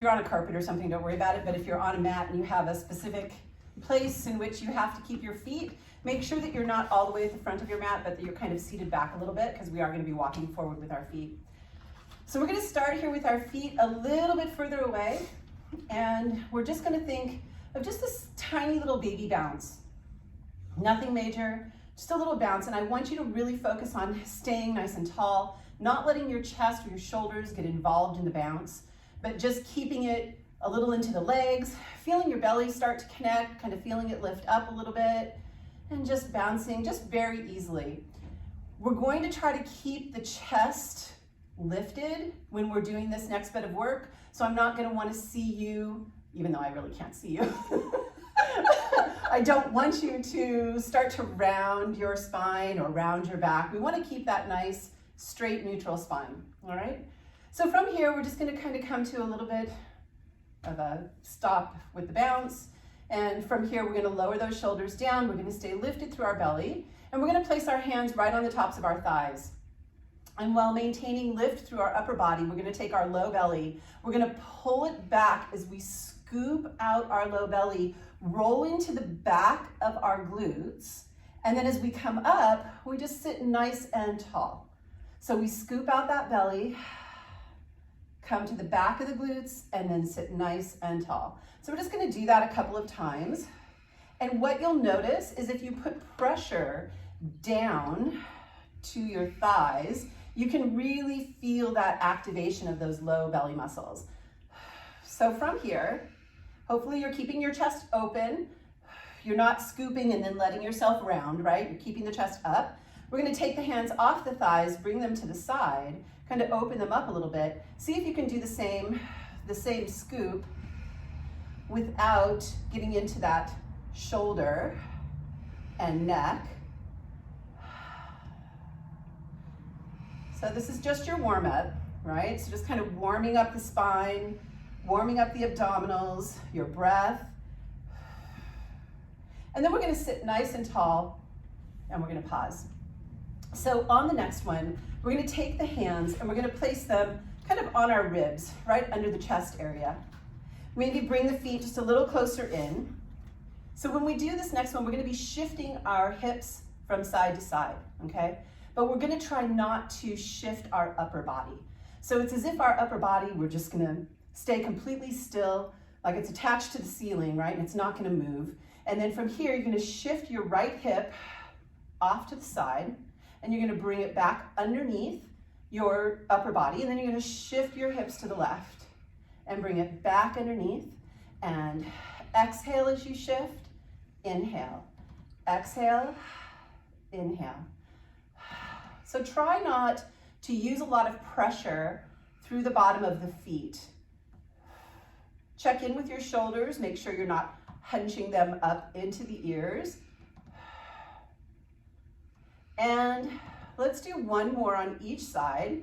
you're on a carpet or something, don't worry about it. But if you're on a mat and you have a specific place in which you have to keep your feet, make sure that you're not all the way at the front of your mat, but that you're kind of seated back a little bit, because we are going to be walking forward with our feet. So we're going to start here with our feet a little bit further away, and we're just going to think of just this tiny little baby bounce. Nothing major, just a little bounce. And I want you to really focus on staying nice and tall, not letting your chest or your shoulders get involved in the bounce, but just keeping it a little into the legs, feeling your belly start to connect, kind of feeling it lift up a little bit, and just bouncing just very easily. We're going to try to keep the chest lifted when we're doing this next bit of work. So I'm not going to want to see you, even though I really can't see you. I don't want you to start to round your spine or round your back. We want to keep that nice, straight, neutral spine, all right? So from here, we're just going to kind of come to a little bit of a stop with the bounce. And from here, we're going to lower those shoulders down. We're going to stay lifted through our belly. And we're going to place our hands right on the tops of our thighs. And while maintaining lift through our upper body, we're going to take our low belly. We're going to pull it back as we scoop out our low belly, roll into the back of our glutes. And then as we come up, we just sit nice and tall. So we scoop out that belly, come to the back of the glutes, and then sit nice and tall. So we're just going to do that a couple of times. And what you'll notice is if you put pressure down to your thighs, you can really feel that activation of those low belly muscles. So from here, hopefully you're keeping your chest open. You're not scooping and then letting yourself round, right? You're keeping the chest up. We're going to take the hands off the thighs, bring them to the side, kind of open them up a little bit. See if you can do the same scoop without getting into that shoulder and neck. So this is just your warm up, right? So just kind of warming up the spine, warming up the abdominals, your breath. And then we're going to sit nice and tall, and we're going to pause. So on the next one, we're going to take the hands and we're going to place them kind of on our ribs, right under the chest area. Maybe bring the feet just a little closer in. So when we do this next one, we're going to be shifting our hips from side to side, okay? But we're going to try not to shift our upper body. So it's as if our upper body, we're just going to stay completely still, like it's attached to the ceiling, right? And it's not going to move. And then from here, you're going to shift your right hip off to the side, and you're going to bring it back underneath your upper body, and then you're going to shift your hips to the left and bring it back underneath, and exhale as you shift, inhale, exhale, inhale. So try not to use a lot of pressure through the bottom of the feet. Check in with your shoulders, make sure you're not hunching them up into the ears. And let's do one more on each side.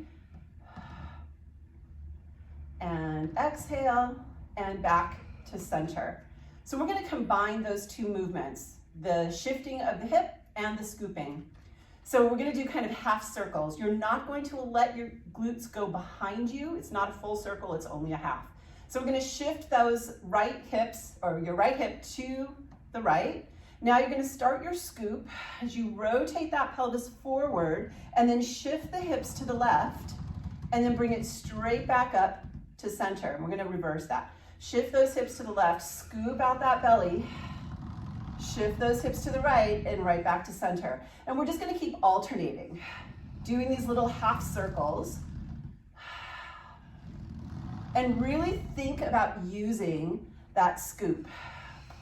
And exhale, and back to center. So we're going to combine those two movements, the shifting of the hip and the scooping. So we're going to do kind of half circles. You're not going to let your glutes go behind you. It's not a full circle, it's only a half. So we're going to shift those right hips, or your right hip to the right. Now you're going to start your scoop as you rotate that pelvis forward and then shift the hips to the left and then bring it straight back up to center. And we're going to reverse that. Shift those hips to the left, scoop out that belly, shift those hips to the right and right back to center. And we're just going to keep alternating, doing these little half circles. And really think about using that scoop.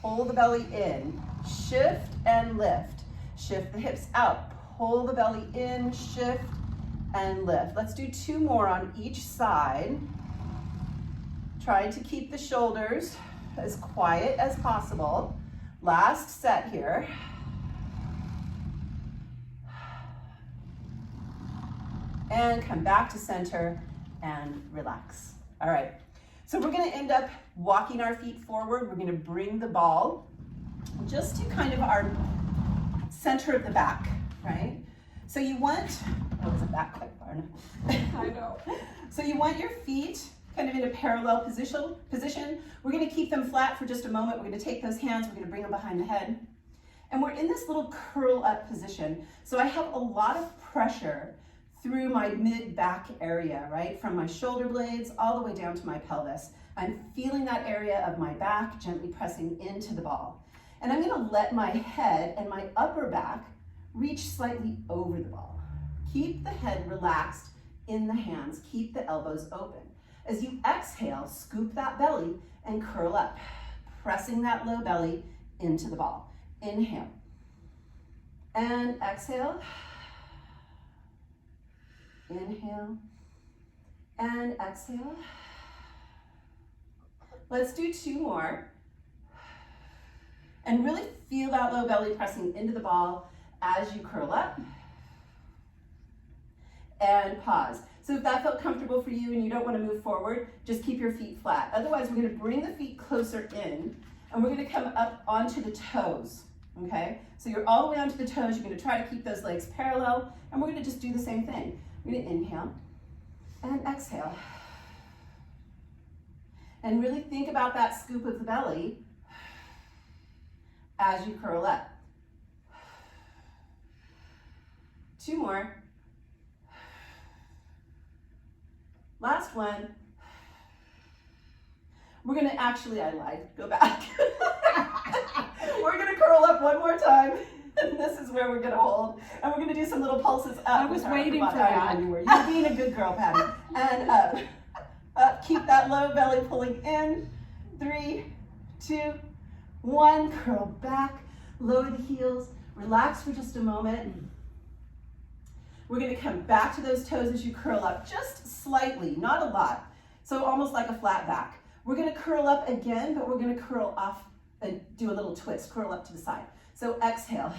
Pull the belly in, shift and lift. Shift the hips out, pull the belly in, shift and lift. Let's do two more on each side. Trying to keep the shoulders as quiet as possible. Last set here. And come back to center and relax. All right, so we're going to end up walking our feet forward. We're going to bring the ball just to kind of our center of the back, right? So you want, oh, isn't that quite far enough? I know. So you want your feet kind of in a parallel position. We're gonna keep them flat for just a moment. We're gonna take those hands, we're gonna bring them behind the head. And we're in this little curl up position. So I have a lot of pressure through my mid-back area, right? From my shoulder blades all the way down to my pelvis. I'm feeling that area of my back gently pressing into the ball. And I'm gonna let my head and my upper back reach slightly over the ball. Keep the head relaxed in the hands. Keep the elbows open. As you exhale, scoop that belly and curl up, pressing that low belly into the ball. Inhale and exhale. Inhale and exhale. Let's do 2 more. And really feel that low belly pressing into the ball as you curl up. And pause. So if that felt comfortable for you and you don't want to move forward, just keep your feet flat. Otherwise, we're going to bring the feet closer in and we're going to come up onto the toes. Okay? So you're all the way onto the toes. You're going to try to keep those legs parallel and we're going to just do the same thing. We're going to inhale and exhale. And really think about that scoop of the belly as you curl up. 2 more. Last one. We're gonna actually, I lied, go back. We're gonna curl up one more time. And this is where we're gonna hold. And we're gonna do some little pulses up. I was waiting for that. You're being a good girl, Patty. And up. Up, keep that low belly pulling in. 3, 2, 1. Curl back, lower the heels, relax for just a moment. We're gonna come back to those toes as you curl up, just slightly, not a lot. So almost like a flat back. We're gonna curl up again, but we're gonna curl off and do a little twist, curl up to the side. So exhale,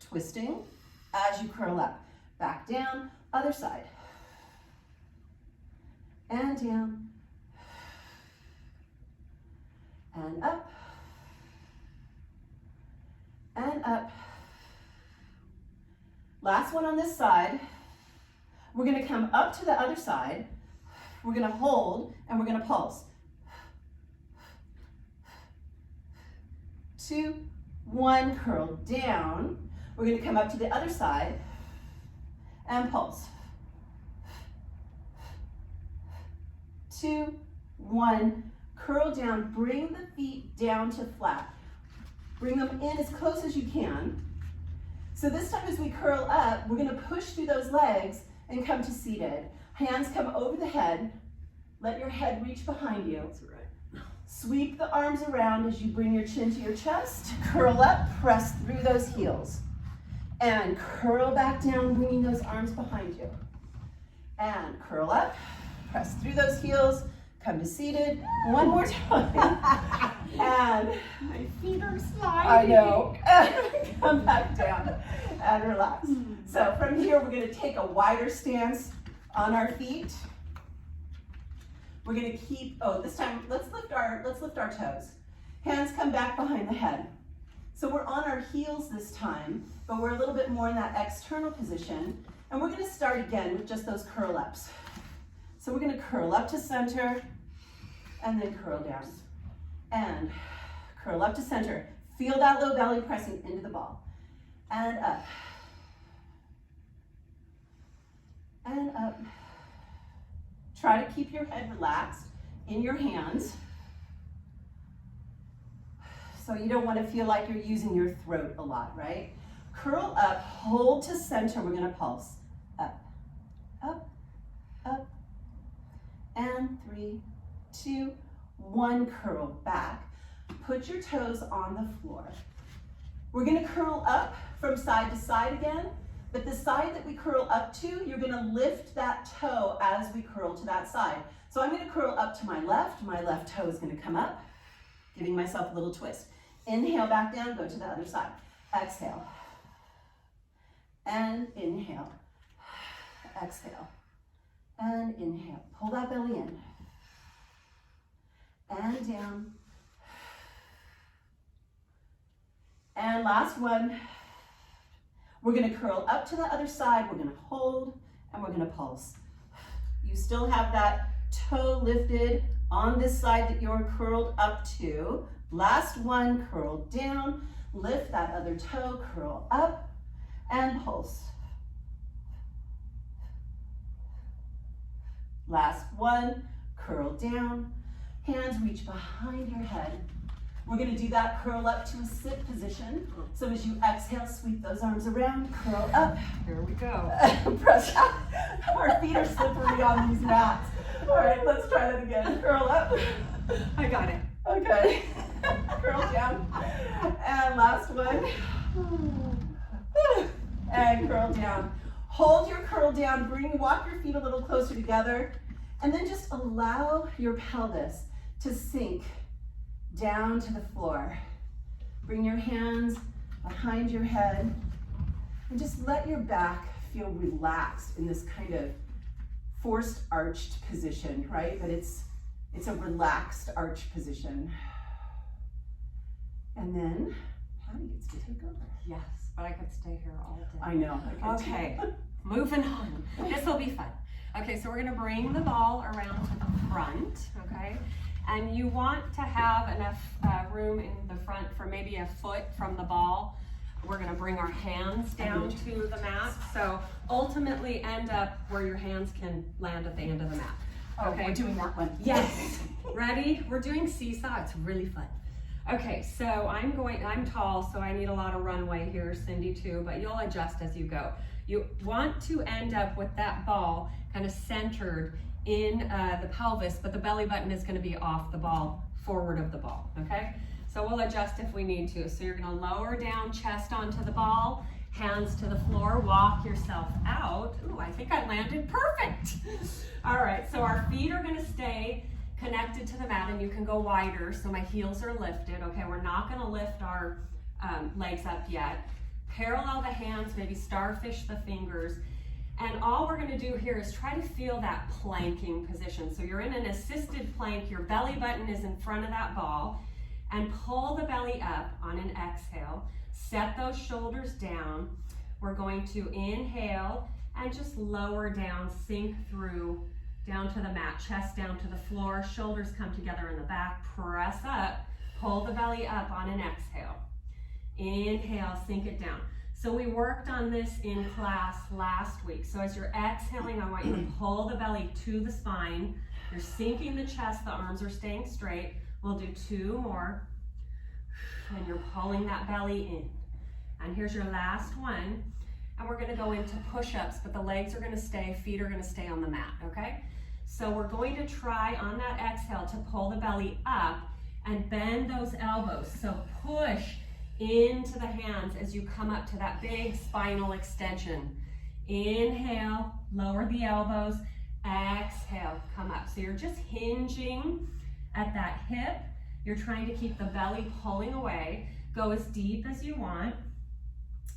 twisting as you curl up. Back down, other side. And down. And up. And up. Last one on this side. We're gonna come up to the other side. We're gonna hold and we're gonna pulse. 2, 1, curl down. We're gonna come up to the other side and pulse. 2, 1, curl down, bring the feet down to flat. Bring them in as close as you can. So this time as we curl up, we're gonna push through those legs and come to seated. Hands come over the head. Let your head reach behind you. That's right. Sweep the arms around as you bring your chin to your chest. Curl up, press through those heels. And curl back down, bringing those arms behind you. And curl up, press through those heels, come to seated. One more time. And my feet are sliding. I know. Come back down and relax. So from here, we're going to take a wider stance on our feet. We're going to keep, this time, let's lift our toes. Hands come back behind the head. So we're on our heels this time, but we're a little bit more in that external position. And we're going to start again with just those curl ups. So we're going to curl up to center and then curl down. And curl up to center. Feel that low belly pressing into the ball. And up. And up. Try to keep your head relaxed in your hands. So you don't want to feel like you're using your throat a lot, right? Curl up, hold to center. We're going to pulse. Up, up, up. And 3, 2, 1, curl back. Put your toes on the floor. We're gonna curl up from side to side again, but the side that we curl up to, you're gonna lift that toe as we curl to that side. So I'm gonna curl up to my left toe is gonna come up, giving myself a little twist. Inhale back down, go to the other side. Exhale. And inhale. Exhale. And inhale. Pull that belly in. And down. And last one. We're going to curl up to the other side. We're going to hold and we're going to pulse. You still have that toe lifted on this side that you're curled up to. Last one, curl down, lift that other toe, curl up, and pulse. Last one, curl down, hands reach behind your head. We're gonna do that curl up to a sit position. So as you exhale, sweep those arms around, curl up. Here we go. Press out. Our feet are slippery on these mats. All right, let's try that again. Curl up. I got it. Okay. Curl down. And last one. And curl down. Hold your curl down. Walk your feet a little closer together. And then just allow your pelvis to sink down to the floor. Bring your hands behind your head and just let your back feel relaxed in this kind of forced arched position, right? But it's a relaxed arched position. And then Patty gets to take over. Yes, but I could stay here all day. I know. Okay, moving on. This will be fun. Okay, so we're gonna bring the ball around to the front, okay? And you want to have enough room in the front for maybe a foot from the ball. We're gonna bring our hands down to the mat. So ultimately end up where your hands can land at the end of the mat. Okay, we're doing that one. Yes. Ready? We're doing seesaw. It's really fun. Okay, so I'm tall, so I need a lot of runway here, Cyndie too, but you'll adjust as you go. You want to end up with that ball kind of centered in the pelvis, but the belly button is going to be off the ball, forward of the ball, okay? So we'll adjust if we need to. So you're going to lower down, chest onto the ball, hands to the floor, walk yourself out. Ooh, I think I landed perfect. All right, so our feet are going to stay connected to the mat, and you can go wider, so my heels are lifted. Okay, we're not going to lift our legs up yet. Parallel the hands, maybe starfish the fingers. And all we're gonna do here is try to feel that planking position. So you're in an assisted plank, your belly button is in front of that ball, and pull the belly up on an exhale. Set those shoulders down. We're going to inhale and just lower down, sink through, down to the mat, chest down to the floor, shoulders come together in the back, press up, pull the belly up on an exhale. Inhale, sink it down. So we worked on this in class last week. So as you're exhaling, I want you to pull the belly to the spine. You're sinking the chest, the arms are staying straight. We'll do 2 more. And you're pulling that belly in. And here's your last one. And we're gonna go into push-ups, but the legs are gonna stay, feet are gonna stay on the mat, okay? So we're going to try on that exhale to pull the belly up and bend those elbows. So push into the hands as you come up to that big spinal extension. Inhale, lower the elbows, exhale, come up. So you're just hinging at that hip. You're trying to keep the belly pulling away. Go as deep as you want.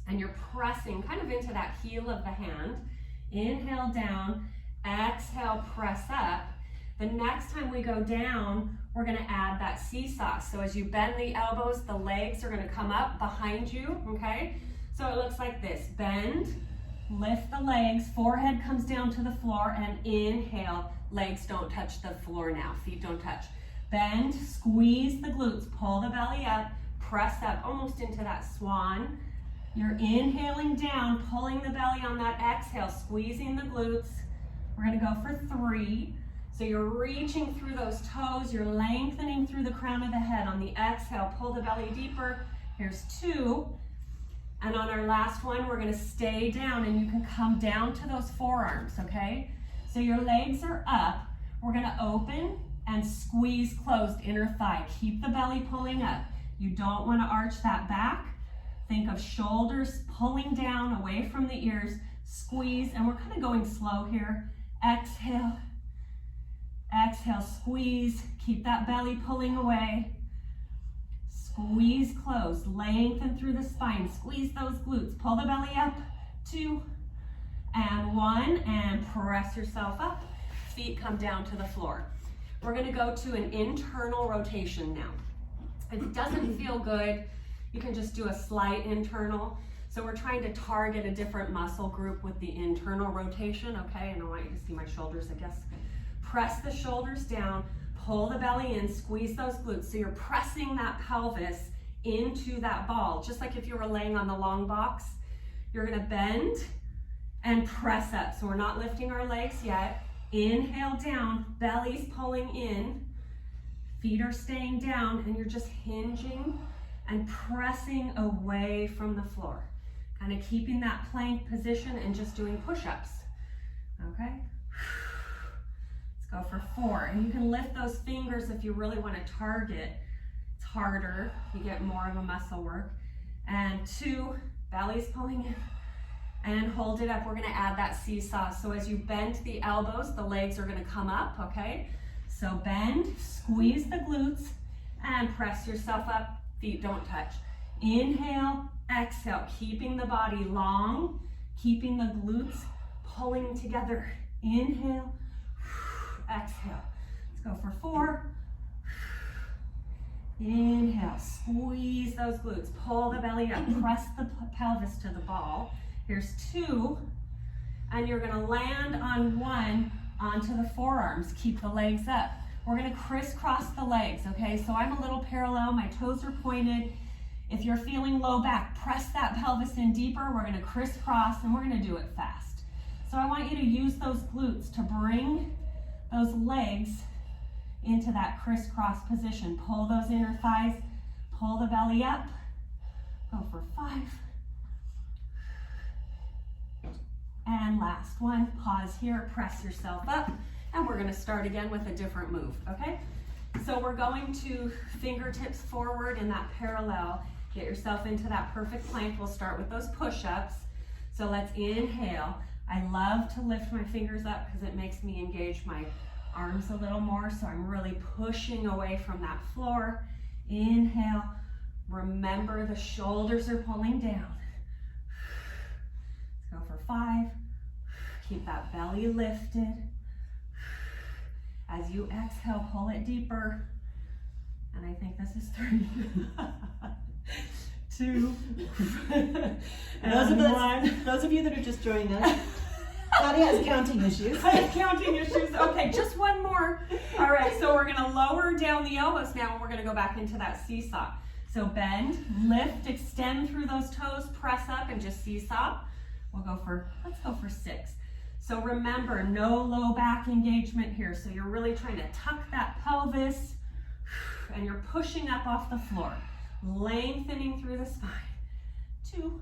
And you're pressing kind of into that heel of the hand. Inhale down, exhale, press up. The next time we go down, we're gonna add that seesaw. So as you bend the elbows, the legs are gonna come up behind you, okay? So it looks like this. Bend, lift the legs, forehead comes down to the floor, and inhale. Legs don't touch the floor now, feet don't touch. Bend, squeeze the glutes, pull the belly up, press up almost into that swan. You're inhaling down, pulling the belly on that exhale, squeezing the glutes. We're gonna go for 3. So you're reaching through those toes, you're lengthening through the crown of the head. On the exhale, pull the belly deeper. Here's 2. And on our last one, we're gonna stay down, and you can come down to those forearms, okay? So your legs are up. We're gonna open and squeeze closed inner thigh. Keep the belly pulling up. You don't wanna arch that back. Think of shoulders pulling down away from the ears. Squeeze, and we're kind of going slow here. Exhale. Exhale, squeeze, keep that belly pulling away. Squeeze close, lengthen through the spine, squeeze those glutes, pull the belly up, 2, and 1, and press yourself up. Feet come down to the floor. We're gonna go to an internal rotation now. If it doesn't feel good, you can just do a slight internal. So we're trying to target a different muscle group with the internal rotation, okay? And I want you to see my shoulders, I guess. Press the shoulders down, pull the belly in, squeeze those glutes. So you're pressing that pelvis into that ball, just like if you were laying on the long box. You're gonna bend and press up. So we're not lifting our legs yet. Inhale down, belly's pulling in, feet are staying down, and you're just hinging and pressing away from the floor. Kind of keeping that plank position and just doing push-ups, okay? Let's go for 4. And you can lift those fingers if you really want to target. It's harder, you get more of a muscle work. And 2, belly's pulling in. And hold it up. We're gonna add that seesaw. So as you bend the elbows, the legs are gonna come up, okay? So bend, squeeze the glutes, and press yourself up. Feet don't touch. Inhale, exhale, keeping the body long, keeping the glutes pulling together. Inhale, exhale. Let's go for 4. Inhale, squeeze those glutes, pull the belly up, press the pelvis to the ball. Here's 2, and you're gonna land on 1 onto the forearms. Keep the legs up. We're gonna crisscross the legs, okay? So I'm a little parallel, my toes are pointed. If you're feeling low back, press that pelvis in deeper. We're gonna crisscross, and we're gonna do it fast. So I want you to use those glutes to bring those legs into that crisscross position. Pull those inner thighs, pull the belly up. Go for 5. And last one, pause here, press yourself up, and we're gonna start again with a different move, okay? So we're going to fingertips forward in that parallel. Get yourself into that perfect plank. We'll start with those push-ups. So let's inhale. I love to lift my fingers up because it makes me engage my arms a little more, so I'm really pushing away from that floor. Inhale. Remember, the shoulders are pulling down. Go for 5. Keep that belly lifted. As you exhale, pull it deeper. And I think this is 3. 2. And those of you that are just joining us, Patty has counting issues. I have counting issues. Okay, just one more. All right, so we're gonna lower down the elbows now, and we're gonna go back into that seesaw. So bend, lift, extend through those toes, press up, and just seesaw. Let's go for 6. So remember, no low back engagement here. So you're really trying to tuck that pelvis, and you're pushing up off the floor, lengthening through the spine. 2,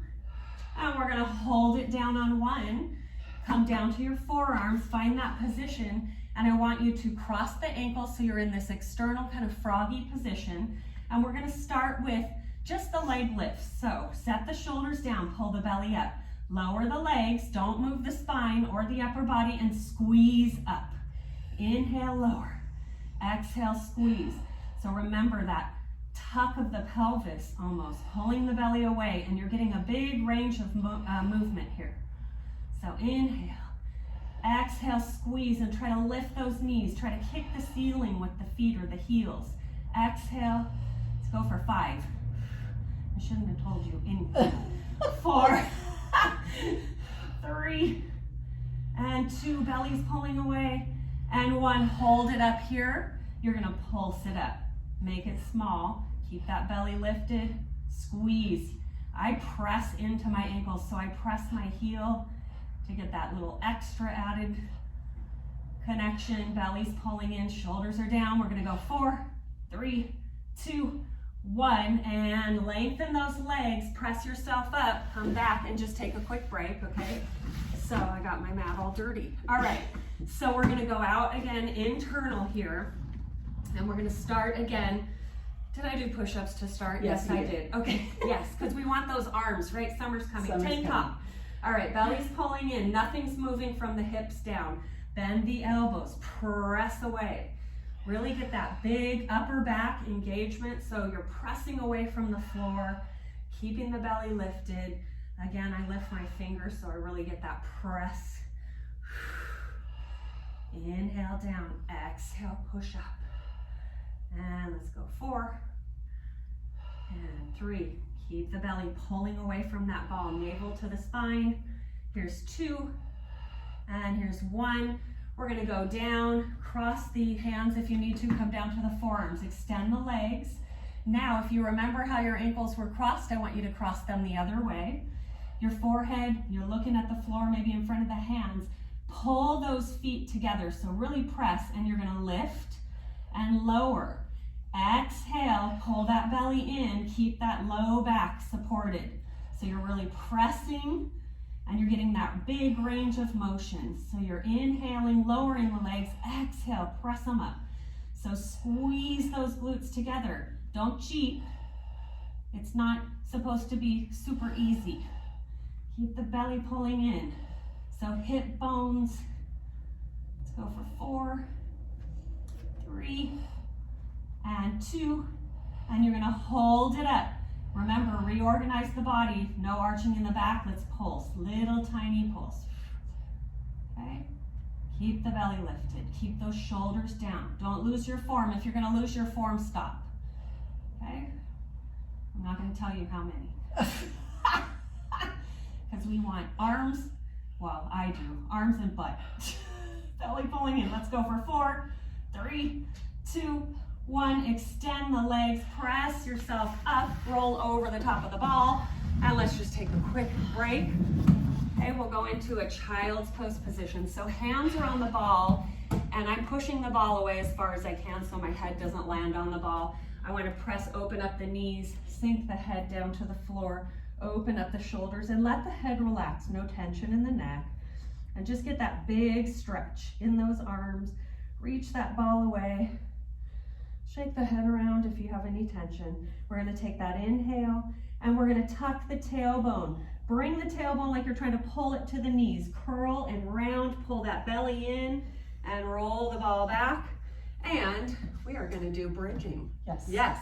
and we're gonna hold it down on 1. Come down to your forearms, find that position, and I want you to cross the ankles so you're in this external kind of froggy position. And we're gonna start with just the leg lifts. So set the shoulders down, pull the belly up. Lower the legs, don't move the spine or the upper body, and squeeze up. Inhale, lower. Exhale, squeeze. So remember that tuck of the pelvis almost, pulling the belly away, and you're getting a big range of movement here. So inhale, exhale, squeeze, and try to lift those knees. Try to kick the ceiling with the feet or the heels. Exhale, let's go for 5. I shouldn't have told you anything. 4. 3 and 2, belly's pulling away, and 1, hold it up here. You're gonna pulse it up, make it small, keep that belly lifted, squeeze. I press into my ankles, so I press my heel to get that little extra added connection. Belly's pulling in, shoulders are down. We're gonna go 4, 3, 2, 1, and lengthen those legs, press yourself up, come back and just take a quick break, okay? So I got my mat all dirty. All right, so we're gonna go out again, internal here, and we're gonna start again. Did I do push-ups to start? Yes, I did. Okay, yes, because we want those arms, right? Summer's coming. Tank top. All right, belly's pulling in, nothing's moving from the hips down. Bend the elbows, press away. Really get that big upper back engagement, so you're pressing away from the floor, keeping the belly lifted. Again, I lift my fingers so I really get that press. Inhale down, exhale, push up. And let's go 4 and 3. Keep the belly pulling away from that ball, navel to the spine. Here's 2, and here's 1. We're gonna go down, cross the hands if you need to, come down to the forearms, extend the legs. Now, if you remember how your ankles were crossed, I want you to cross them the other way. Your forehead, you're looking at the floor, maybe in front of the hands. Pull those feet together, so really press, and you're gonna lift and lower. Exhale, pull that belly in, keep that low back supported. So you're really pressing, and you're getting that big range of motion. So you're inhaling, lowering the legs, exhale, press them up. So squeeze those glutes together. Don't cheat. It's not supposed to be super easy. Keep the belly pulling in. So hip bones, let's go for 4, 3, and 2, and you're gonna hold it up. Remember, reorganize the body, no arching in the back, let's pulse, little tiny pulse. Okay, keep the belly lifted, keep those shoulders down. Don't lose your form. If you're gonna lose your form, stop. Okay, I'm not gonna tell you how many. Because we want arms, well, I do, arms and butt. Belly pulling in, let's go for 4, 3, 2, 1, extend the legs, press yourself up, roll over the top of the ball, and let's just take a quick break. Okay, we'll go into a child's pose position. So hands are on the ball, and I'm pushing the ball away as far as I can so my head doesn't land on the ball. I want to press, open up the knees, sink the head down to the floor, open up the shoulders, and let the head relax, no tension in the neck. And just get that big stretch in those arms, reach that ball away. Shake the head around if you have any tension. We're gonna take that inhale, and we're gonna tuck the tailbone. Bring the tailbone like you're trying to pull it to the knees. Curl and round, pull that belly in, and roll the ball back. And we are gonna do bridging. Yes. Yes.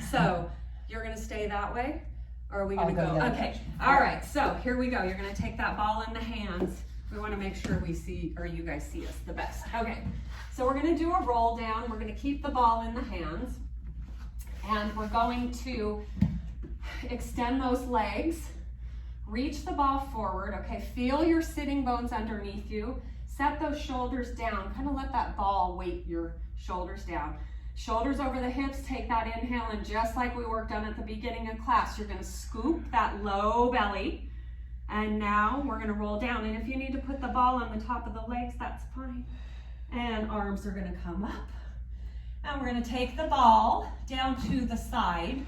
So you're gonna stay that way, or are we gonna I'll go go? the other Okay, direction. all right, so here we go. You're gonna take that ball in the hands. We wanna make sure we see, or you guys see us the best. Okay, so we're gonna do a roll down. We're gonna keep the ball in the hands, and we're going to extend those legs, reach the ball forward, okay? Feel your sitting bones underneath you. Set those shoulders down, kind of let that ball weight your shoulders down. Shoulders over the hips, take that inhale, and just like we worked on at the beginning of class, you're gonna scoop that low belly, and now we're gonna roll down. And if you need to put the ball on the top of the legs, that's fine. And arms are gonna come up. And we're gonna take the ball down to the side,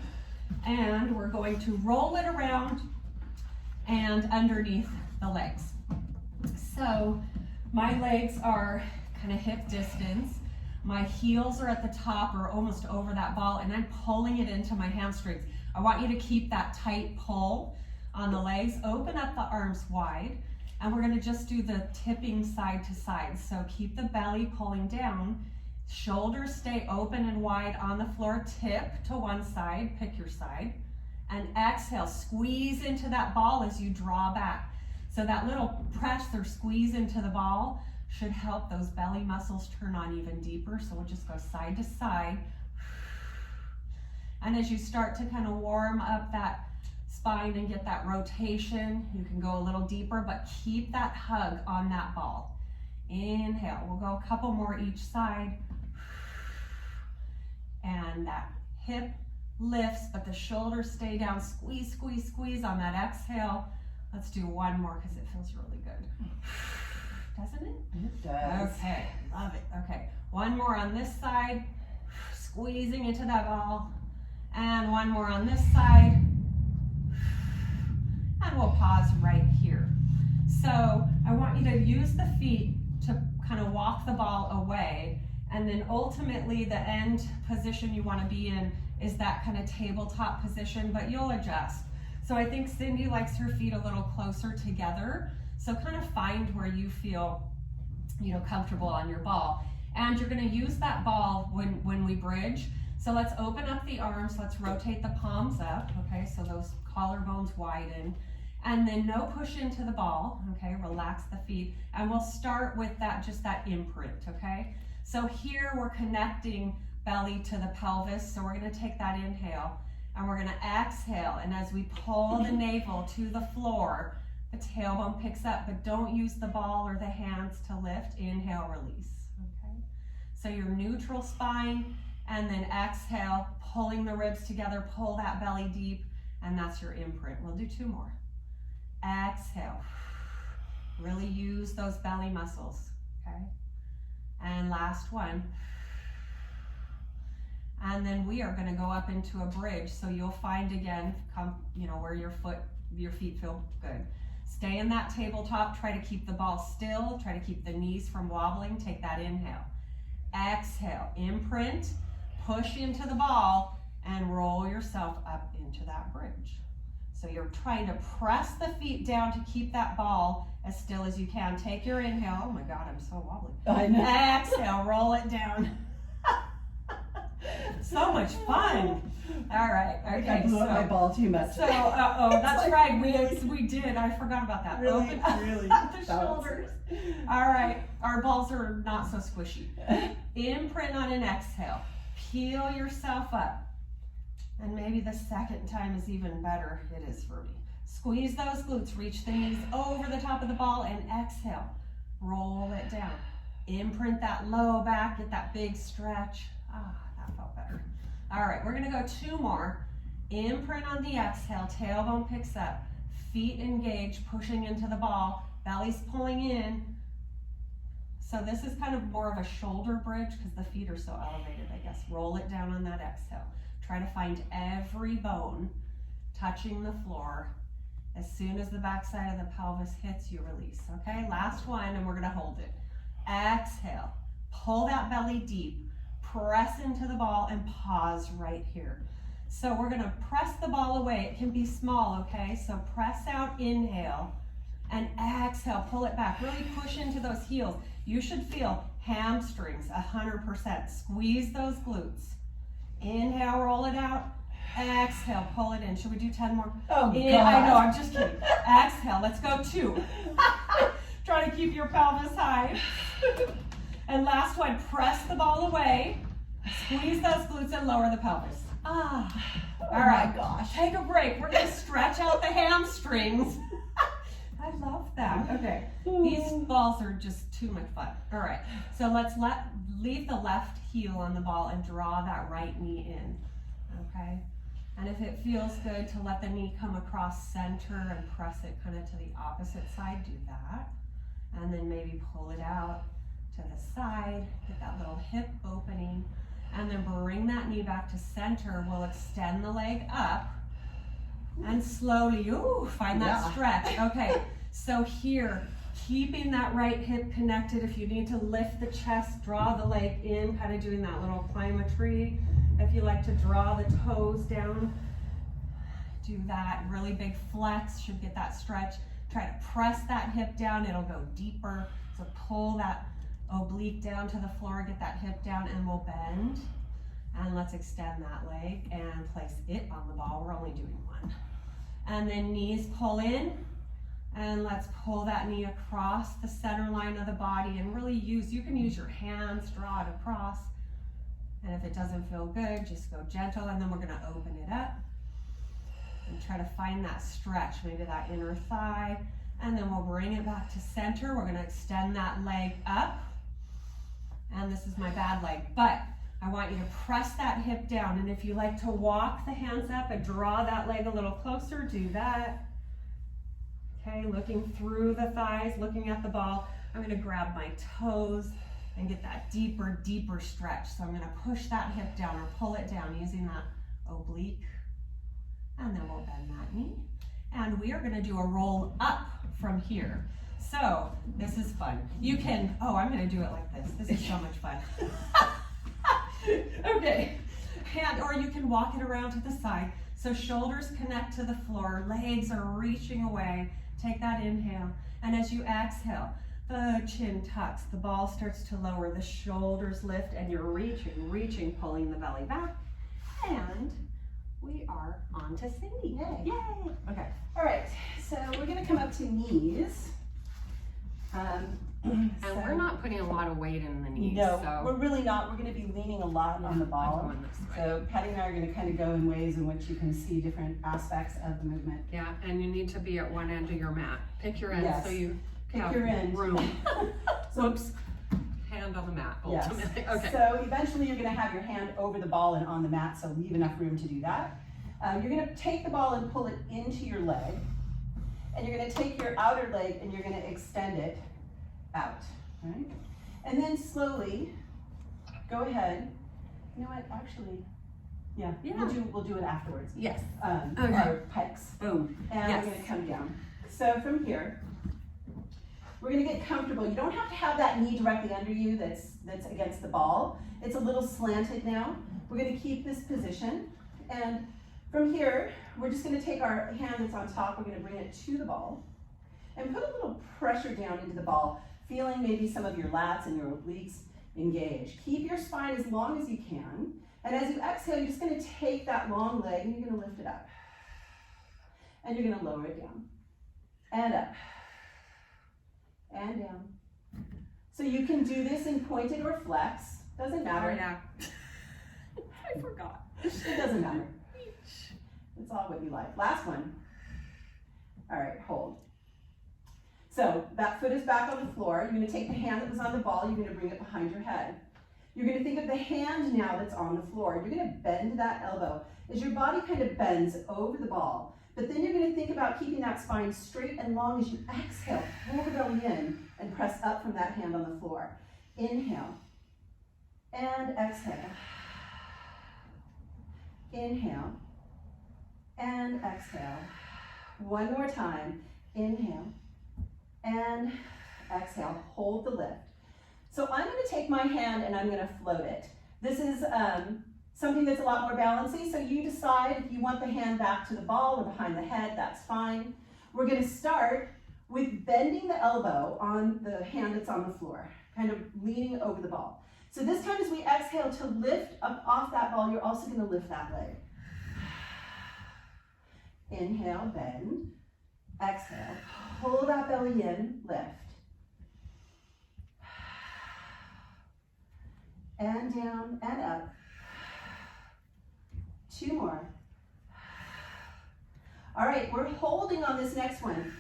and we're going to roll it around and underneath the legs. So my legs are kind of hip distance. My heels are at the top or almost over that ball, and I'm pulling it into my hamstrings. I want you to keep that tight pull on the legs. Open up the arms wide, and we're gonna just do the tipping side to side. So keep the belly pulling down. Shoulders stay open and wide on the floor. Tip to one side, pick your side. And exhale, squeeze into that ball as you draw back. So that little press or squeeze into the ball should help those belly muscles turn on even deeper. So we'll just go side to side. And as you start to kind of warm up that spine and get that rotation, you can go a little deeper, but keep that hug on that ball. Inhale, we'll go a couple more each side. And that hip lifts, but the shoulders stay down. Squeeze, squeeze, squeeze on that exhale. Let's do one more because it feels really good. Doesn't it? It does. Okay, love it. Okay, one more on this side. Squeezing into that ball. And one more on this side. And we'll pause right here. So I want you to use the feet to kind of walk the ball away. And then ultimately the end position you want to be in is that kind of tabletop position, but you'll adjust. So I think Cyndie likes her feet a little closer together. So kind of find where you feel, comfortable on your ball. And you're going to use that ball when we bridge. So let's open up the arms. Let's rotate the palms up. Okay, so those collarbones widen. And then no push into the ball. Okay, relax the feet. And we'll start with just that imprint. Okay, so here we're connecting belly to the pelvis. So we're going to take that inhale and we're going to exhale. And as we pull the navel to the floor, The tailbone picks up, but don't use the ball or the hands to lift. Inhale, release, okay? So your neutral spine, and then exhale, pulling the ribs together, pull that belly deep, and that's your imprint. We'll do 2 more. Exhale. Really use those belly muscles, okay? And last one. And then we are gonna go up into a bridge, so you'll find again, where your feet feel good. Stay in that tabletop, try to keep the ball still, try to keep the knees from wobbling, take that inhale. Exhale, imprint, push into the ball, and roll yourself up into that bridge. So you're trying to press the feet down to keep that ball as still as you can. Take your inhale. Oh my God, I'm so wobbly. I know. Exhale, roll it down. So much fun. All right, I think okay. I blew up my ball too much. So, that's like right, we did. I forgot about that. Really? Open Really? the shoulders. All right, our balls are not so squishy. Imprint on an exhale. Peel yourself up. And maybe the second time is even better. It is for me. Squeeze those glutes, reach the knees over the top of the ball, and exhale. Roll it down. Imprint that low back, get that big stretch. Ah, that felt better. All right, we're gonna go 2 more. Imprint on the exhale, tailbone picks up, feet engaged, pushing into the ball, belly's pulling in. So this is kind of more of a shoulder bridge because the feet are so elevated, I guess. Roll it down on that exhale. Try to find every bone touching the floor. As soon as the backside of the pelvis hits, you release, okay? Last one, and we're gonna hold it. Exhale, pull that belly deep, press into the ball, and pause right here. So we're gonna press the ball away. It can be small, okay? So press out, inhale, and exhale, pull it back. Really push into those heels. You should feel hamstrings 100%. Squeeze those glutes. Inhale, roll it out. Exhale, pull it in. Should we do 10 more? Oh, God. I know, I'm just kidding. Exhale, let's go 2. Try to keep your pelvis high. And last one, press the ball away. Squeeze those glutes and lower the pelvis. Ah. All right, my gosh. Take a break. We're gonna stretch out the hamstrings. I love that. Okay, these balls are just too much fun. All right, so let's leave the left heel on the ball and draw that right knee in, okay? And if it feels good to let the knee come across center and press it kind of to the opposite side, do that. And then maybe pull it out to the side, get that little hip opening, and then bring that knee back to center. We'll extend the leg up and slowly, find that stretch. Okay, so here, keeping that right hip connected. If you need to lift the chest, draw the leg in, kind of doing that little climb a tree. If you like to draw the toes down, do that. Really big flex, should get that stretch. Try to press that hip down, it'll go deeper. So pull that oblique down to the floor, get that hip down, and we'll bend. And let's extend that leg and place it on the ball. We're only doing 1. And then knees pull in, and let's pull that knee across the center line of the body and really you can use your hands, draw it across. And if it doesn't feel good, just go gentle, and then we're gonna open it up and try to find that stretch, maybe that inner thigh, and then we'll bring it back to center. We're gonna extend that leg up, and this is my bad leg, but I want you to press that hip down, and if you like to walk the hands up and draw that leg a little closer, do that. Okay, looking through the thighs, looking at the ball. I'm gonna grab my toes and get that deeper, deeper stretch. So I'm gonna push that hip down or pull it down using that oblique, and then we'll bend that knee. And we are gonna do a roll up from here. So this is fun. You can, I'm gonna do it like this. This is so much fun. Okay, or you can walk it around to the side. So shoulders connect to the floor, legs are reaching away. Take that inhale, and as you exhale, the chin tucks, the ball starts to lower, the shoulders lift, and you're reaching, pulling the belly back. And we are on to Cyndie. Yay. Yay! Okay. All right, so we're gonna come up to knees. And we're not putting a lot of weight in the knees. No, so we're really not. We're going to be leaning a lot on the I'm ball. going this way. So Patty and I are going to kind of go in ways in which you can see different aspects of the movement. Yeah, and you need to be at one end of your mat. Pick your end Yes. so you Pick have your end. room. Whoops. Hand on the mat, Yes. ultimately. Okay. So eventually you're going to have your hand over the ball and on the mat, so leave enough room to do that. You're going to take the ball and pull it into your leg. And you're going to take your outer leg and you're going to extend it out. Right? And then slowly go ahead. You know what? Actually, yeah. We'll do it afterwards. Yes. Okay. Our pikes. Boom. And Yes. we're going to come down. So from here, we're going to get comfortable. You don't have to have that knee directly under you that's against the ball. It's a little slanted now. We're going to keep this position. And from here, we're just going to take our hand that's on top, we're going to bring it to the ball and put a little pressure down into the ball, feeling maybe some of your lats and your obliques engage. Keep your spine as long as you can. And as you exhale, you're just going to take that long leg and you're going to lift it up. And you're going to lower it down. And up. And down. So you can do this in pointed or flex. Doesn't matter. Oh, yeah. I forgot. It doesn't matter. It's all what you like. Last one. All right, hold. So that foot is back on the floor. You're going to take the hand that was on the ball. You're going to bring it behind your head. You're going to think of the hand now that's on the floor. You're going to bend that elbow as your body kind of bends over the ball. But then you're going to think about keeping that spine straight and long as you exhale. Pull the belly in and press up from that hand on the floor. Inhale and exhale. Inhale and exhale. One more time. Inhale and exhale. Hold the lift. So I'm going to take my hand and I'm going to float it. This is something that's a lot more balancey, so you decide if you want the hand back to the ball or behind the head, that's fine. We're going to start with bending the elbow on the hand that's on the floor, kind of leaning over the ball. So this time as we exhale to lift up off that ball, you're also going to lift that leg. Inhale, bend. Exhale, pull that belly in, lift. And down and up. Two more. All right, we're holding on this next one.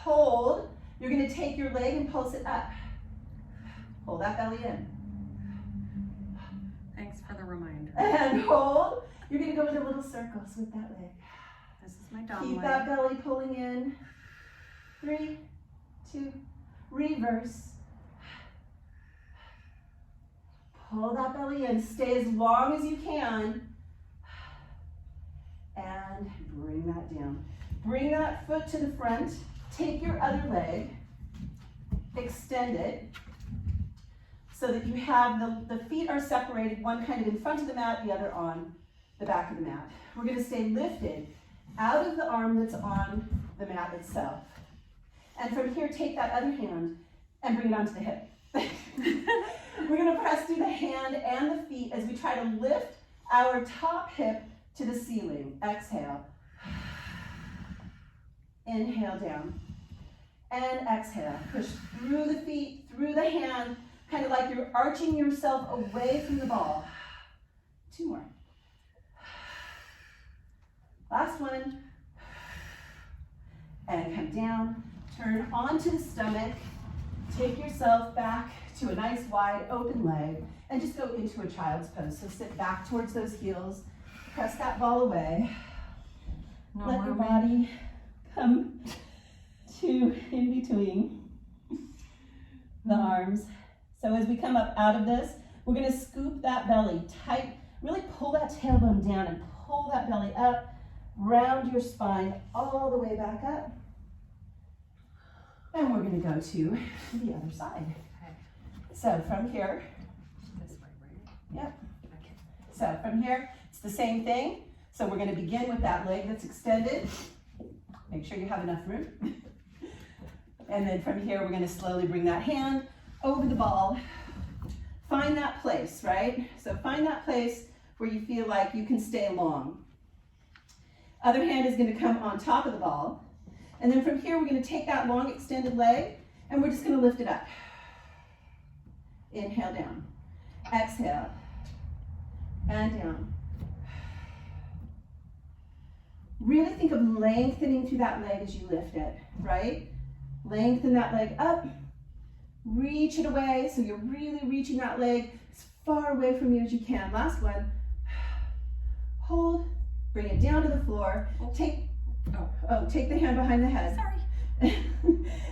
Hold. You're going to take your leg and pulse it up. Pull that belly in. Thanks for the reminder. And hold. You're going to go into little circles with that leg. This is my dom Keep leg. that belly pulling in. 3, 2, reverse. Pull that belly in. Stay as long as you can. And bring that down. Bring that foot to the front. Take your other leg. Extend it so that you have the feet are separated, one kind of in front of the mat, the other on the back of the mat. We're going to stay lifted out of the arm that's on the mat itself. And from here, take that other hand and bring it onto the hip. We're going to press through the hand and the feet as we try to lift our top hip to the ceiling. Exhale. Inhale down. And exhale. Push through the feet, through the hand, kind of like you're arching yourself away from the ball. 2 more. Last one. And come down. Turn onto the stomach. Take yourself back to a nice wide open leg and just go into a child's pose. So sit back towards those heels. Press that ball away. Let your body come to in between the arms. So as we come up out of this, we're going to scoop that belly tight. Really pull that tailbone down and pull that belly up. Round your spine all the way back up. And we're going to go to the other side. Okay. So from here, This way, right? yep. Okay. So from here, it's the same thing. So we're going to begin with that leg that's extended. Make sure you have enough room. And then from here, we're going to slowly bring that hand over the ball. Find that place, right? So find that place where you feel like you can stay long. Other hand is going to come on top of the ball. And then from here, we're going to take that long extended leg And we're just gonna lift it up. Inhale down, exhale, and down. Really think of lengthening through that leg as you lift it, right? Lengthen that leg up, reach it away, so you're really reaching that leg as far away from you as you can. Last one. Hold, bring it down to the floor. Take the hand behind the head. Sorry.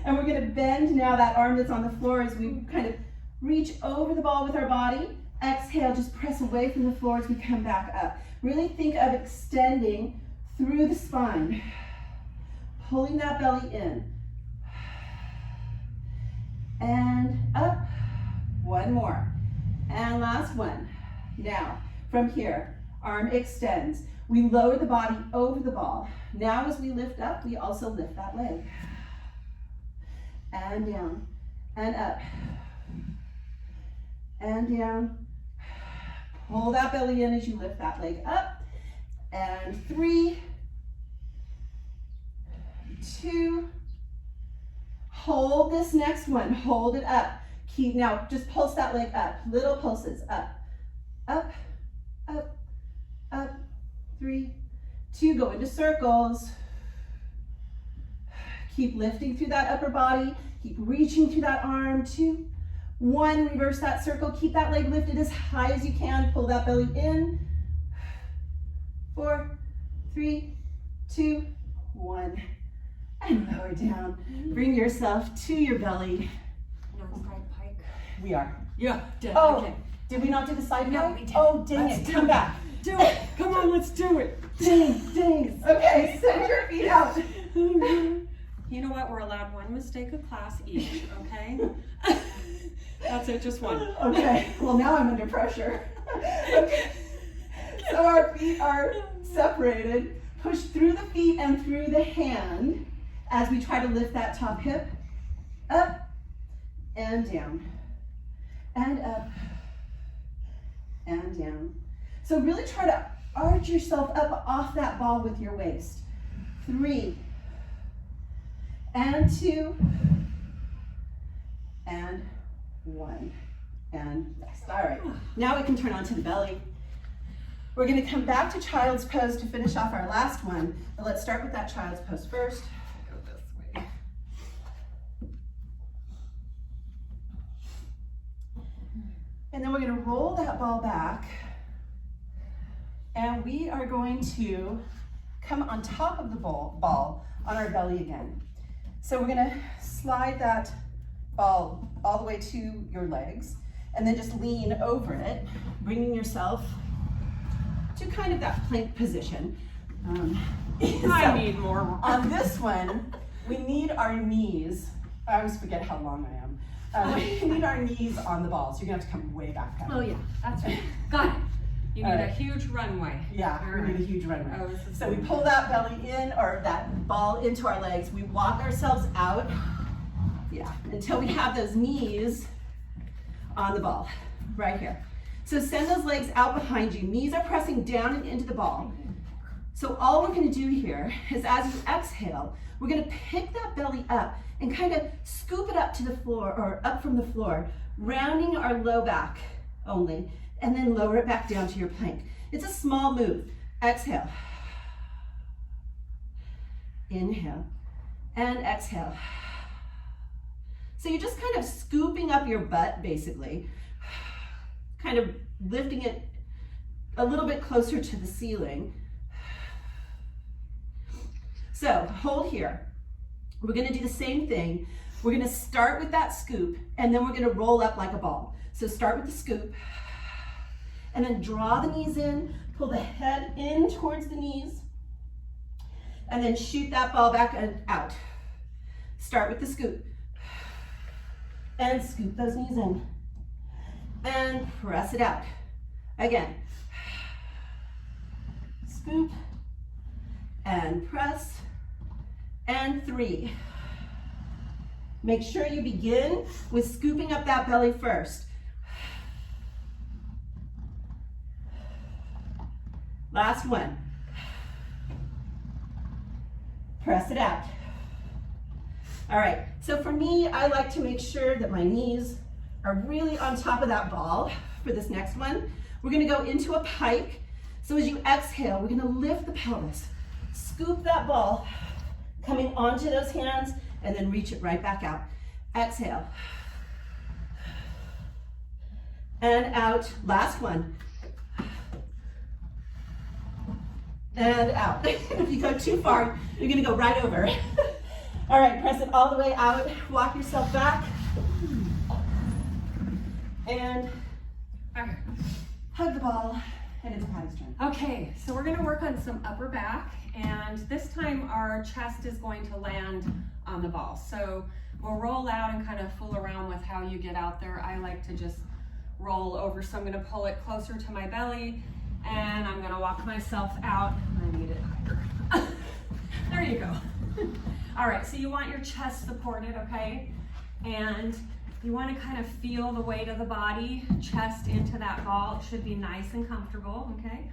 And we're gonna bend now that arm that's on the floor as we kind of reach over the ball with our body. Exhale, just press away from the floor as we come back up. Really think of extending through the spine, pulling that belly in. And up, one more. And last one. Now, from here, arm extends. We lower the body over the ball. Now as we lift up, we also lift that leg. And down, and up, and down. Pull that belly in as you lift that leg up. And 3, 2, hold this next one, hold it up. Keep, now just pulse that leg up, little pulses, up, up, up, up, 3, 2, go into circles. Keep lifting through that upper body, keep reaching through that arm, 2, 1, reverse that circle, keep that leg lifted as high as you can, pull that belly in, 4, 3, 2, 1, and lower down. Bring yourself to your belly. Nice side pike. We are. Yeah, did. Oh, Okay. did we not do the side No, pike? we didn't. Oh, dang Let's it, do come it. back. Do it. Come on, let's do it. Dang. Okay, send your feet out. You know what? We're allowed one mistake a class each, okay? That's it, just one. Okay, well now I'm under pressure. Okay. So our feet are separated. Push through the feet and through the hand as we try to lift that top hip. Up and down. And up and down. So really try to arch yourself up off that ball with your waist. 3 and 2 and 1 and rest. All right, now we can turn onto the belly. We're gonna come back to child's pose to finish off our last one, but let's start with that child's pose first. Go this way. And then we're gonna roll that ball back, and we are going to come on top of the ball on our belly again. So we're gonna slide that ball all the way to your legs, and then just lean over it, bringing yourself to kind of that plank position. I need more. On this one, we need our knees. I always forget how long I am. We need our knees on the ball, so you're gonna have to come way back up. Oh yeah, that's right. Got it. You need All a right. huge runway. Yeah, All we right. need a huge runway. Oh, this is So we pull that belly in, or that ball into our legs. We walk ourselves out, yeah, until we have those knees on the ball, right here. So send those legs out behind you. Knees are pressing down and into the ball. So all we're gonna do here is as you exhale, we're gonna pick that belly up and kind of scoop it up to the floor, or up from the floor, rounding our low back only, and then lower it back down to your plank. It's a small move. Exhale. Inhale. And exhale. So you're just kind of scooping up your butt, basically. Kind of lifting it a little bit closer to the ceiling. So hold here. We're gonna do the same thing. We're gonna start with that scoop, and then we're gonna roll up like a ball. So start with the scoop, and then draw the knees in, pull the head in towards the knees, and then shoot that ball back and out. Start with the scoop, and scoop those knees in, and press it out. Again, scoop, and press, and 3. Make sure you begin with scooping up that belly first. Last one. Press it out. All right, so for me, I like to make sure that my knees are really on top of that ball for this next one. We're gonna go into a pike. So as you exhale, we're gonna lift the pelvis, scoop that ball, coming onto those hands, and then reach it right back out. Exhale. And out, last one. And out. If you go too far, you're gonna go right over. All right, press it all the way out, walk yourself back. And hug the ball, and it's Patty's turn. Okay, so we're gonna work on some upper back, and this time our chest is going to land on the ball. So we'll roll out and kind of fool around with how you get out there. I like to just roll over, so I'm gonna pull it closer to my belly, and I'm gonna walk myself out. I need it higher. There you go. All right, so you want your chest supported, okay? And you want to kind of feel the weight of the body, chest into that ball. It should be nice and comfortable, okay?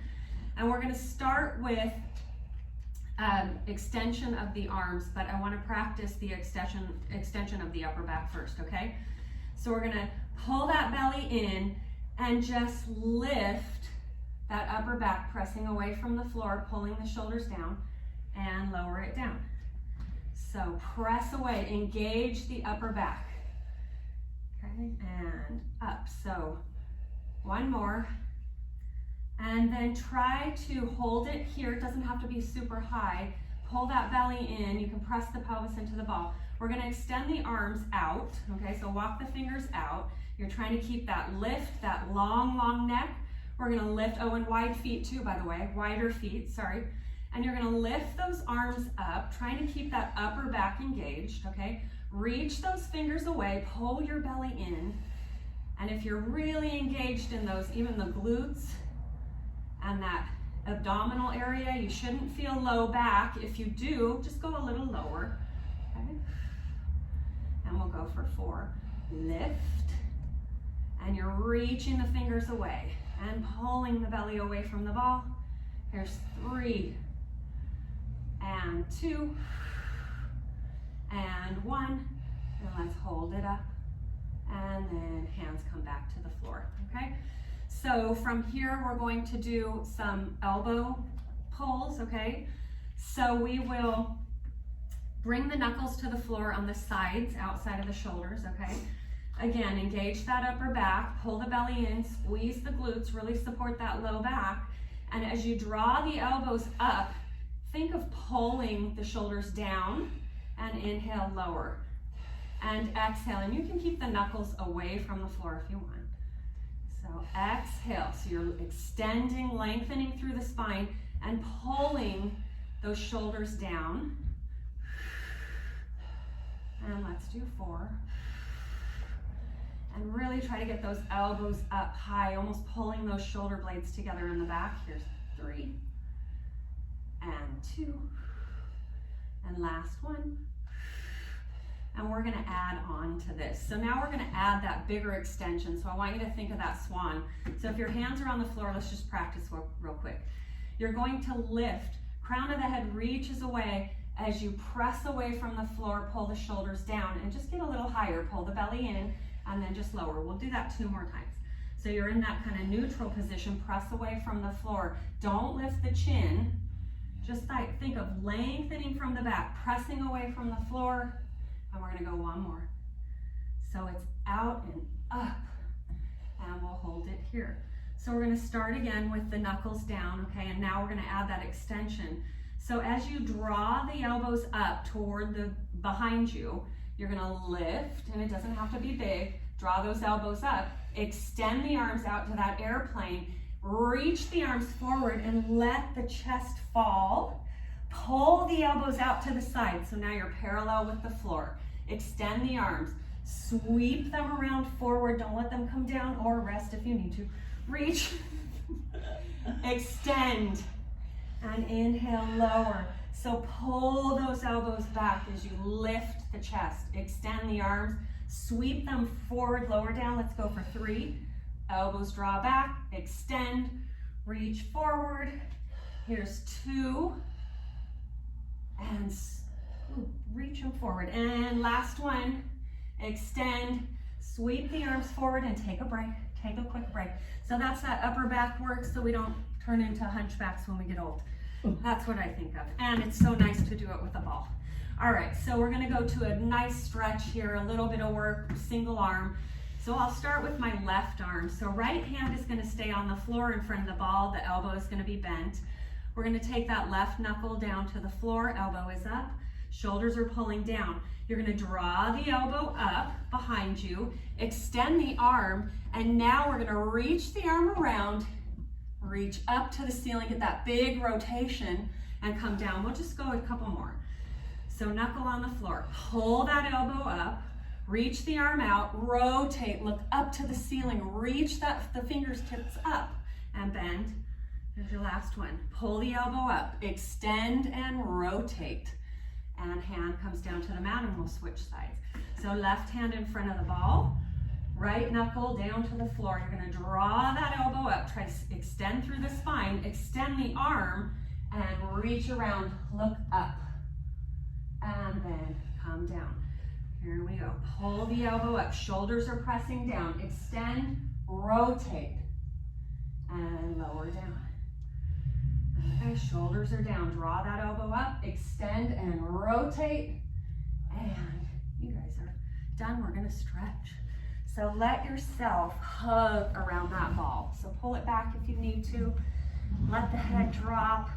And we're going to start with extension of the arms, but I want to practice the extension of the upper back first, okay? So we're going to pull that belly in and just lift that upper back, pressing away from the floor, pulling the shoulders down, and lower it down. So press away, engage the upper back. Okay, and up. So one more. And then try to hold it here. It doesn't have to be super high. Pull that belly in. You can press the pelvis into the ball. We're going to extend the arms out. Okay, so walk the fingers out. You're trying to keep that lift, that long, long neck. We're going to lift, oh, and wide feet too, by the way, wider feet, sorry. And you're going to lift those arms up, trying to keep that upper back engaged, okay? Reach those fingers away, pull your belly in. And if you're really engaged in those, even the glutes and that abdominal area, you shouldn't feel low back. If you do, just go a little lower, okay? And we'll go for 4. Lift, and you're reaching the fingers away and pulling the belly away from the ball. Here's 3, and 2, and 1, and let's hold it up, and then hands come back to the floor, okay? So from here, we're going to do some elbow pulls, okay? So we will bring the knuckles to the floor on the sides, outside of the shoulders, okay? Again, engage that upper back, pull the belly in, squeeze the glutes, really support that low back. And as you draw the elbows up, think of pulling the shoulders down, and inhale, lower. And exhale, and you can keep the knuckles away from the floor if you want. So exhale, so you're extending, lengthening through the spine, and pulling those shoulders down. And let's do 4. And really try to get those elbows up high, almost pulling those shoulder blades together in the back. Here's 3, and 2, and last one. And we're gonna add on to this. So now we're gonna add that bigger extension. So I want you to think of that swan. So if your hands are on the floor, let's just practice real quick. You're going to lift, crown of the head reaches away. As you press away from the floor, pull the shoulders down and just get a little higher. Pull the belly in and then just lower. We'll do that 2 more times. So you're in that kind of neutral position, press away from the floor. Don't lift the chin. Just like think of lengthening from the back, pressing away from the floor. And we're gonna go 1 more. So it's out and up, and we'll hold it here. So we're gonna start again with the knuckles down, okay? And now we're gonna add that extension. So as you draw the elbows up toward the behind you, you're gonna lift, and it doesn't have to be big. Draw those elbows up, extend the arms out to that airplane, reach the arms forward and let the chest fall. Pull the elbows out to the side, so now you're parallel with the floor. Extend the arms, sweep them around forward, don't let them come down, or rest if you need to. Reach, extend, and inhale, lower. So pull those elbows back as you lift the chest. Extend the arms, sweep them forward, lower down. Let's go for 3. Elbows draw back, extend, reach forward. Here's 2, and Reach them forward. And last one, extend, sweep the arms forward and take a break. Take a quick break. So that's that upper back work so we don't turn into hunchbacks when we get old. That's what I think of. And it's so nice to do it with a ball. All right, so we're gonna go to a nice stretch here, a little bit of work, single arm. So I'll start with my left arm. So right hand is gonna stay on the floor in front of the ball. The elbow is gonna be bent. We're gonna take that left knuckle down to the floor, elbow is up, shoulders are pulling down. You're gonna draw the elbow up behind you, extend the arm, and now we're gonna reach the arm around, reach up to the ceiling, get that big rotation, and come down. We'll just go a couple more. So knuckle on the floor, pull that elbow up, reach the arm out, rotate, look up to the ceiling, reach the fingertips up, and bend. Here's your last one. Pull the elbow up, extend and rotate. And hand comes down to the mat and we'll switch sides. So left hand in front of the ball, right knuckle down to the floor. You're gonna draw that elbow up, try to extend through the spine, extend the arm, and reach around, look up. And then come down. Here we go. Pull the elbow up, shoulders are pressing down, extend, rotate, and lower down. Okay, shoulders are down, draw that elbow up, extend and rotate, and you guys are done. We're gonna stretch. So let yourself hug around that ball. So pull it back if you need to, let the head drop.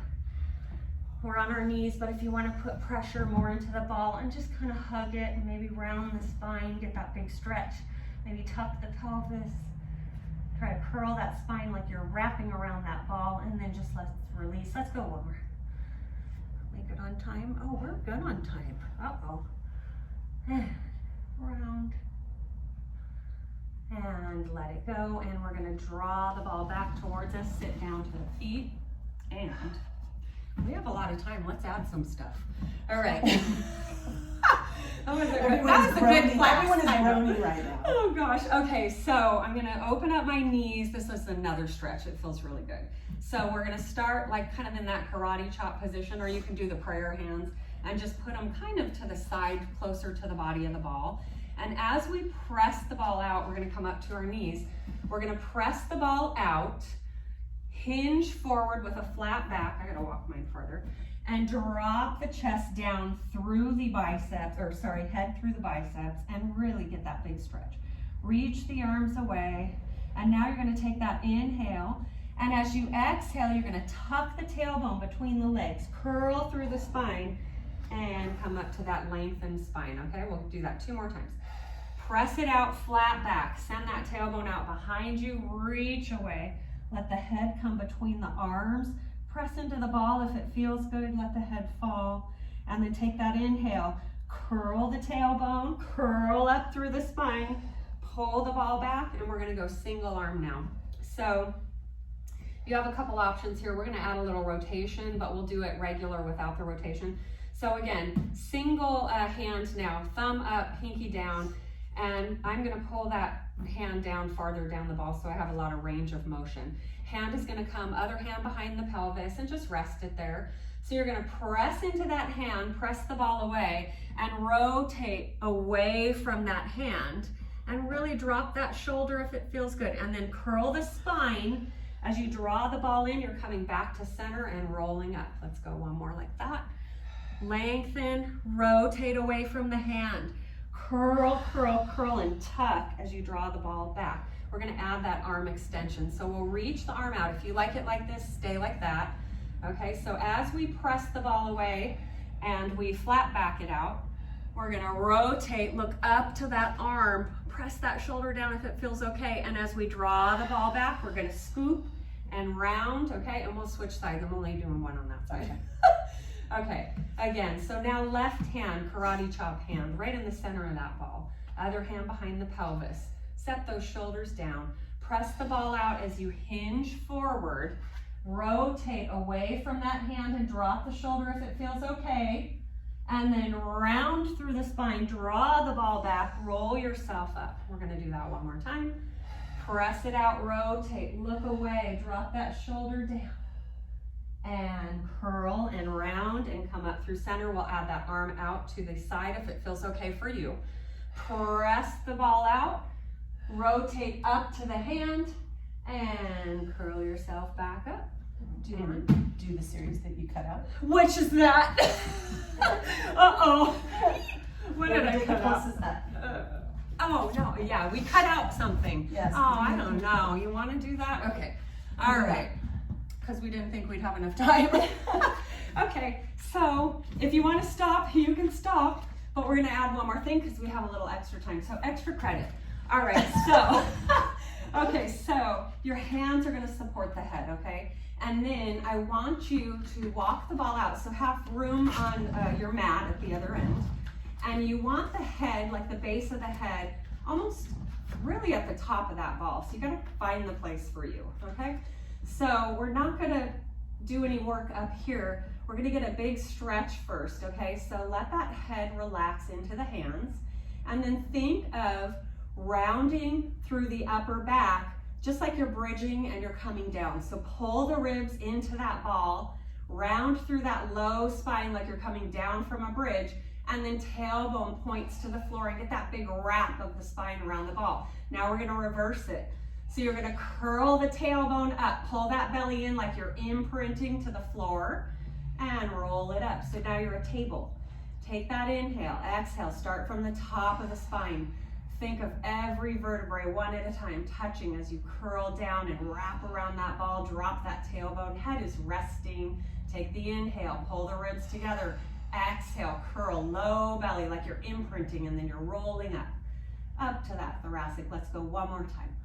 We're on our knees, but if you wanna put pressure more into the ball and just kind of hug it and maybe round the spine, get that big stretch, maybe tuck the pelvis. Try to curl that spine like you're wrapping around that ball, and then just let's release. Let's go one more. Are we good on time? Oh, we're good on time. Uh-oh. Round. And let it go, and we're gonna draw the ball back towards us, sit down to the feet, and we have a lot of time. Let's add some stuff. All right. That was a good class. Everyone is groaning right now. Oh gosh. Okay, so I'm gonna open up my knees. This is another stretch. It feels really good. So we're gonna start like kind of in that karate chop position, or you can do the prayer hands and just put them kind of to the side, closer to the body of the ball. And as we press the ball out, we're gonna come up to our knees. We're gonna press the ball out, hinge forward with a flat back. I gotta walk mine further. And drop the chest down through the biceps, head through the biceps, and really get that big stretch. Reach the arms away, and now you're gonna take that inhale, and as you exhale, you're gonna tuck the tailbone between the legs, curl through the spine, and come up to that lengthened spine, okay? We'll do that 2 more times. Press it out, flat back, send that tailbone out behind you, reach away, let the head come between the arms, press into the ball if it feels good, let the head fall, and then take that inhale, curl the tailbone, curl up through the spine, pull the ball back, and we're gonna go single arm now. So you have a couple options here. We're gonna add a little rotation, but we'll do it regular without the rotation. So again, single hand now, thumb up, pinky down, and I'm gonna pull that hand down farther down the ball so I have a lot of range of motion. Hand is gonna come, other hand behind the pelvis, and just rest it there. So you're gonna press into that hand, press the ball away, and rotate away from that hand, and really drop that shoulder if it feels good. And then curl the spine. As you draw the ball in, you're coming back to center and rolling up. Let's go one more like that. Lengthen, rotate away from the hand. Curl, curl, curl, and tuck as you draw the ball back. We're gonna add that arm extension. So we'll reach the arm out. If you like it like this, stay like that. Okay, so as we press the ball away and we flat back it out, we're gonna rotate, look up to that arm, press that shoulder down if it feels okay, and as we draw the ball back, we're gonna scoop and round, okay, and we'll switch sides. I'm only doing one on that side. Okay, again, so now left hand, karate chop hand, right in the center of that ball. Other hand behind the pelvis. Set those shoulders down. Press the ball out as you hinge forward. Rotate away from that hand and drop the shoulder if it feels okay. And then round through the spine, draw the ball back, roll yourself up. We're gonna do that one more time. Press it out, rotate, look away, drop that shoulder down. And curl and round around and come up through center. We'll add that arm out to the side if it feels okay for you. Press the ball out, rotate up to the hand, and curl yourself back up. Do you want to do the series that you cut out? Which is that? Uh-oh. What did I cut out? Oh, no, yeah, we cut out something. Yes. Oh, I don't know. You want to do that? Okay. All right. Because we didn't think we'd have enough time. Okay, so if you want to stop, you can stop. But we're going to add one more thing because we have a little extra time. So extra credit. All right, so, okay, so your hands are going to support the head, okay? And then I want you to walk the ball out. So have room on your mat at the other end. And you want the head, like the base of the head, almost really at the top of that ball. So you gotta find the place for you, okay? So we're not gonna do any work up here. We're gonna get a big stretch first, okay? So let that head relax into the hands. And then think of rounding through the upper back, just like you're bridging and you're coming down. So pull the ribs into that ball, round through that low spine like you're coming down from a bridge, and then tailbone points to the floor and get that big wrap of the spine around the ball. Now we're gonna reverse it. So you're gonna curl the tailbone up, pull that belly in like you're imprinting to the floor, and roll it up. So now you're a table. Take that inhale, exhale, start from the top of the spine. Think of every vertebrae one at a time touching as you curl down and wrap around that ball, drop that tailbone, head is resting. Take the inhale, pull the ribs together. Exhale, curl, low belly like you're imprinting, and then you're rolling up to that thoracic. Let's go one more time.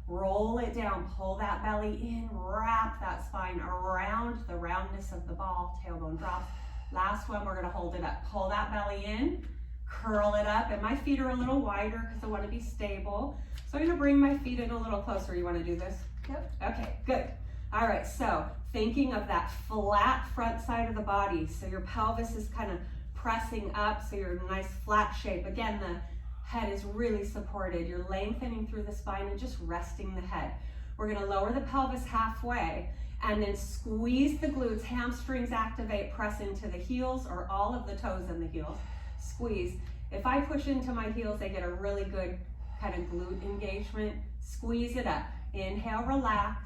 Roll it down, pull that belly in, wrap that spine around the roundness of the ball, tailbone drops. Last one, we're gonna hold it up. Pull that belly in, curl it up, and my feet are a little wider because I wanna be stable. So I'm gonna bring my feet in a little closer. You wanna do this? Yep. Okay, good. All right, so thinking of that flat front side of the body. So your pelvis is kind of pressing up, so you're in a nice flat shape. Again, the head is really supported. You're lengthening through the spine and just resting the head. We're gonna lower the pelvis halfway and then squeeze the glutes, hamstrings activate, press into the heels or all of the toes in the heels. Squeeze. If I push into my heels, they get a really good kind of glute engagement. Squeeze it up. Inhale, relax.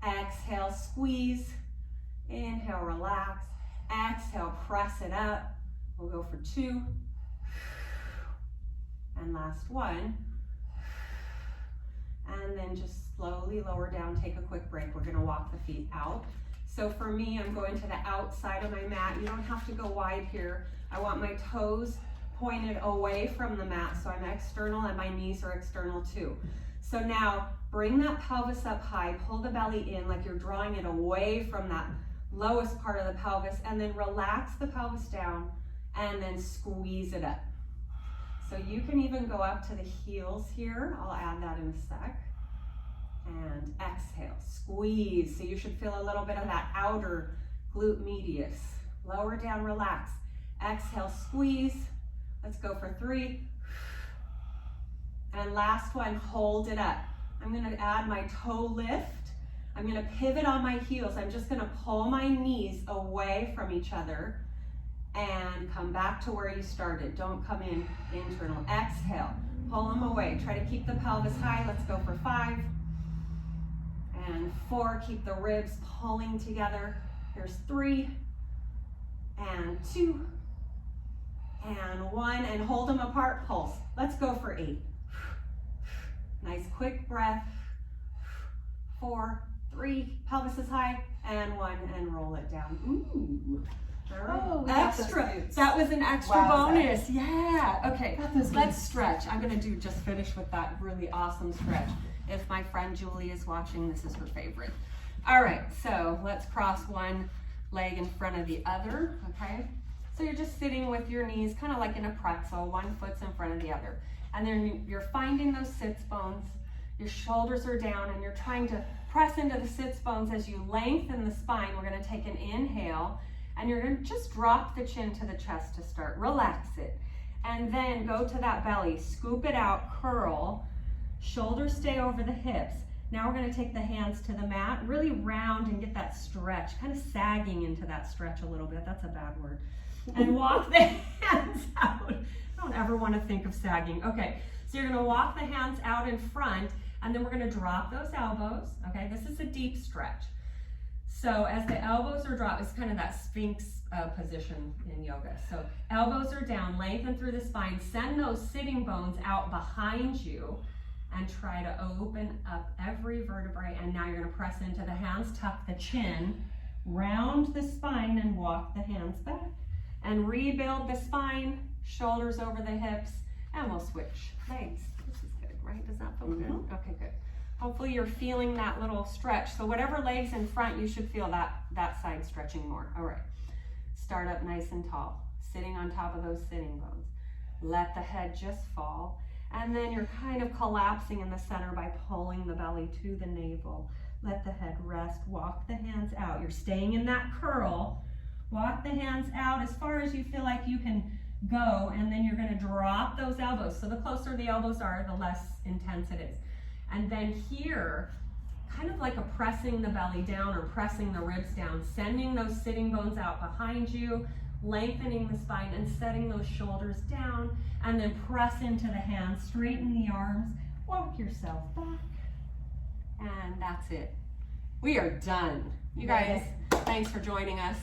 Exhale, squeeze. Inhale, relax. Exhale, press it up. We'll go for 2. And last one. And then just slowly lower down, take a quick break. We're gonna walk the feet out. So for me, I'm going to the outside of my mat. You don't have to go wide here. I want my toes pointed away from the mat, so I'm external and my knees are external too. So now bring that pelvis up high, pull the belly in like you're drawing it away from that lowest part of the pelvis, and then relax the pelvis down and then squeeze it up. So you can even go up to the heels here. I'll add that in a sec. And exhale, squeeze. So you should feel a little bit of that outer glute medius. Lower down, relax. Exhale, squeeze. Let's go for 3. And last one, hold it up. I'm gonna add my toe lift. I'm gonna pivot on my heels. I'm just gonna pull my knees away from each other and come back to where you started. Don't come in internal. Exhale, pull them away. Try to keep the pelvis high. Let's go for 5 and 4. Keep the ribs pulling together. Here's 3 and 2 and 1, and hold them apart, pulse. Let's go for 8. Nice quick breath. 4, 3, pelvis is high, and 1, and roll it down. Ooh. All right. Oh, we got extra. those glutes. That was an extra Wow, bonus. Yeah. Okay. Got those Let's glutes. stretch. I'm gonna just finish with that really awesome stretch. If my friend Julie is watching, this is her favorite. All right. So let's cross one leg in front of the other. Okay. So you're just sitting with your knees kind of like in a pretzel. One foot's in front of the other, and then you're finding those sits bones. Your shoulders are down, and you're trying to press into the sits bones as you lengthen the spine. We're going to take an inhale, and you're going to just drop the chin to the chest to start. Relax it. And then go to that belly. Scoop it out, curl. Shoulders stay over the hips. Now we're gonna take the hands to the mat, really round and get that stretch, kind of sagging into that stretch a little bit. That's a bad word. And walk the hands out. I don't ever wanna think of sagging. Okay, so you're gonna walk the hands out in front, and then we're gonna drop those elbows, okay? This is a deep stretch. So as the elbows are dropped, it's kind of that Sphinx position in yoga. So elbows are down, lengthen through the spine, send those sitting bones out behind you, and try to open up every vertebrae. And now you're gonna press into the hands, tuck the chin, round the spine, and walk the hands back. And rebuild the spine, shoulders over the hips, and we'll switch legs. This is good, right? Does that feel good? Okay, good. Hopefully you're feeling that little stretch. So whatever leg's in front, you should feel that side stretching more. All right, start up nice and tall, sitting on top of those sitting bones. Let the head just fall. And then you're kind of collapsing in the center by pulling the belly to the navel. Let the head rest, walk the hands out. You're staying in that curl. Walk the hands out as far as you feel like you can go, and then you're gonna drop those elbows. So the closer the elbows are, the less intense it is. And then here, kind of like a pressing the belly down or pressing the ribs down, sending those sitting bones out behind you, lengthening the spine and setting those shoulders down, and then press into the hands, straighten the arms, walk yourself back, and that's it. We are done. You guys, thanks for joining us.